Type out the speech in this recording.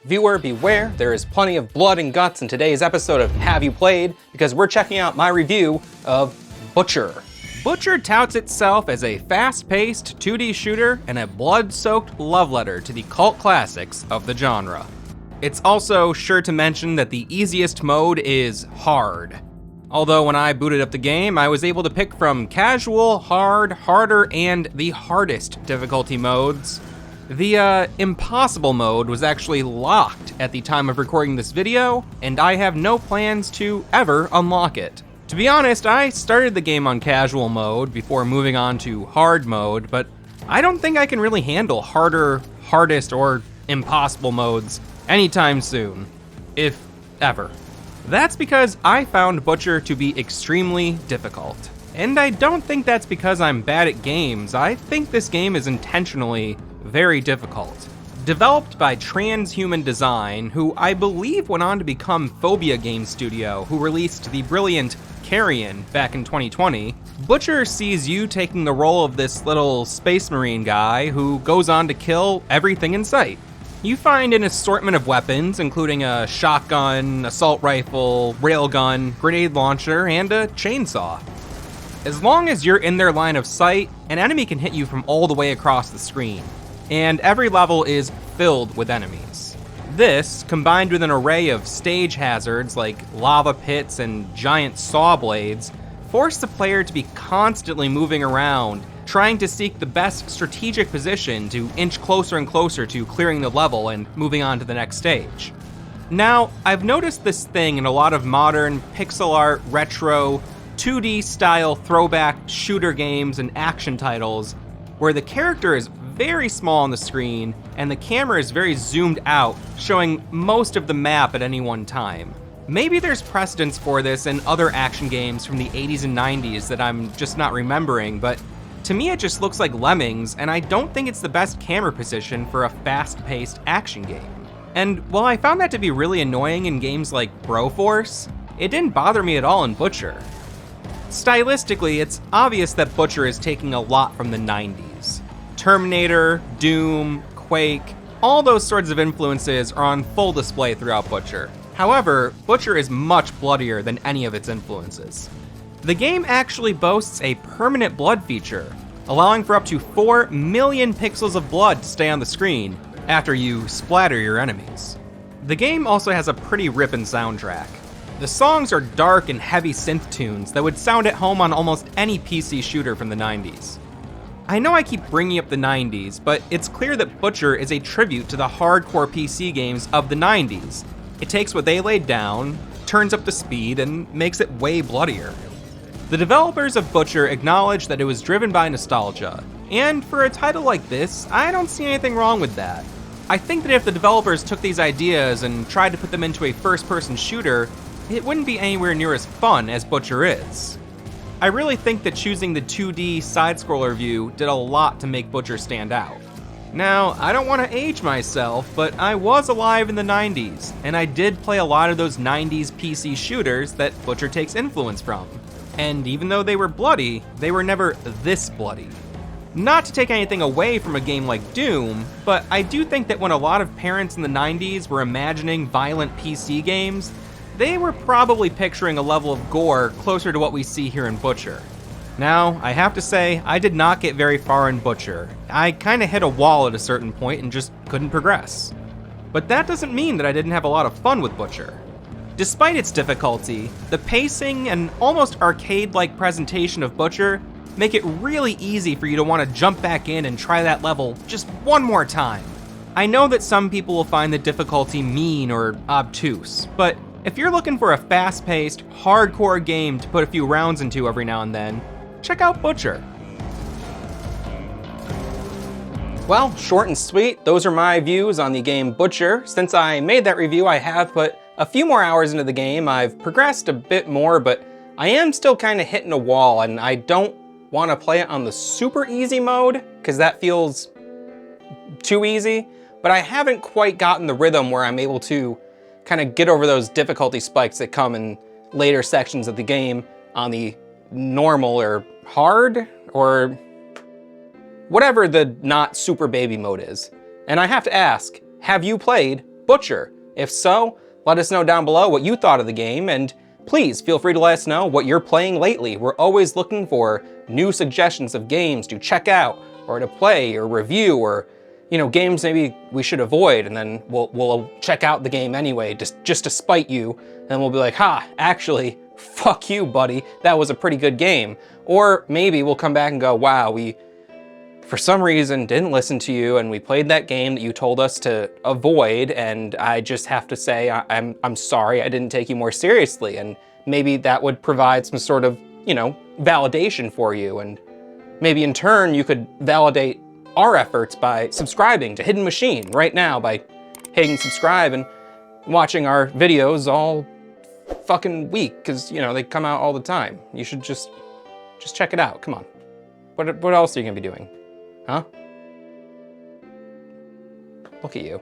Viewer, beware, there is plenty of blood and guts in today's episode of Have You Played, because we're checking out my review of Butcher. Butcher touts itself as a fast-paced 2D shooter and a blood-soaked love letter to the cult classics of the genre. It's also sure to mention that the easiest mode is hard. Although when I booted up the game, I was able to pick from casual, hard, harder, and the hardest difficulty modes. The impossible mode was actually locked at the time of recording this video, and I have no plans to ever unlock it. To be honest, I started the game on casual mode before moving on to hard mode, but I don't think I can really handle harder, hardest, or impossible modes anytime soon, if ever. That's because I found Butcher to be extremely difficult. And I don't think that's because I'm bad at games. I think this game is intentionally very difficult. Developed by Transhuman Design, who I believe went on to become Phobia Game Studio, who released the brilliant Carrion back in 2020, Butcher sees you taking the role of this little space marine guy who goes on to kill everything in sight. You find an assortment of weapons, including a shotgun, assault rifle, railgun, grenade launcher, and a chainsaw. As long as you're in their line of sight, an enemy can hit you from all the way across the screen, and every level is filled with enemies. This, combined with an array of stage hazards like lava pits and giant saw blades, force the player to be constantly moving around, trying to seek the best strategic position to inch closer and closer to clearing the level and moving on to the next stage. Now, I've noticed this thing in a lot of modern pixel art, retro, 2D style throwback shooter games and action titles, where the character is very small on the screen and the camera is very zoomed out, showing most of the map at any one time. Maybe there's precedence for this in other action games from the 80s and 90s that I'm just not remembering, but to me it just looks like Lemmings, and I don't think it's the best camera position for a fast-paced action game. And while I found that to be really annoying in games like Broforce, it didn't bother me at all in Butcher. Stylistically, it's obvious that Butcher is taking a lot from the 90s. Terminator, Doom, Quake, all those sorts of influences are on full display throughout Butcher. However, Butcher is much bloodier than any of its influences. The game actually boasts a permanent blood feature, allowing for up to 4 million pixels of blood to stay on the screen after you splatter your enemies. The game also has a pretty rippin' soundtrack. The songs are dark and heavy synth tunes that would sound at home on almost any PC shooter from the 90s. I know I keep bringing up the 90s, but it's clear that Butcher is a tribute to the hardcore PC games of the 90s. It takes what they laid down, turns up the speed, and makes it way bloodier. The developers of Butcher acknowledge that it was driven by nostalgia, and for a title like this, I don't see anything wrong with that. I think that if the developers took these ideas and tried to put them into a first-person shooter, it wouldn't be anywhere near as fun as Butcher is. I really think that choosing the 2D side-scroller view did a lot to make Butcher stand out. Now, I don't want to age myself, but I was alive in the 90s, and I did play a lot of those 90s PC shooters that Butcher takes influence from. And even though they were bloody, they were never this bloody. Not to take anything away from a game like Doom, but I do think that when a lot of parents in the 90s were imagining violent PC games, they were probably picturing a level of gore closer to what we see here in Butcher. Now, I have to say, I did not get very far in Butcher. I kinda hit a wall at a certain point and just couldn't progress. But that doesn't mean that I didn't have a lot of fun with Butcher. Despite its difficulty, the pacing and almost arcade-like presentation of Butcher make it really easy for you to want to jump back in and try that level just one more time. I know that some people will find the difficulty mean or obtuse, but if you're looking for a fast-paced, hardcore game to put a few rounds into every now and then, check out Butcher. Well, short and sweet, those are my views on the game Butcher. Since I made that review, I have put a few more hours into the game. I've progressed a bit more, but I am still kind of hitting a wall, and I don't want to play it on the super easy mode, because that feels too easy, but I haven't quite gotten the rhythm where I'm able to kind of get over those difficulty spikes that come in later sections of the game on the normal or hard or whatever the not super baby mode is. And I have to ask, have you played Butcher? If so, let us know down below what you thought of the game, and please feel free to let us know what you're playing lately. We're always looking for new suggestions of games to check out, or to play, or review, or, you know, games maybe we should avoid, and then we'll check out the game anyway, just to spite you, and we'll be like, ha, actually, fuck you, buddy, that was a pretty good game. Or maybe we'll come back and go, wow, we, for some reason, didn't listen to you, and we played that game that you told us to avoid, and I just have to say, I'm sorry I didn't take you more seriously, and maybe that would provide some sort of, you know, validation for you, and maybe in turn you could validate our efforts by subscribing to Hidden Machine right now, by hitting subscribe and watching our videos all fucking week, because, you know, they come out all the time. You should just check it out, come on. What else are you gonna be doing? Huh? Look at you.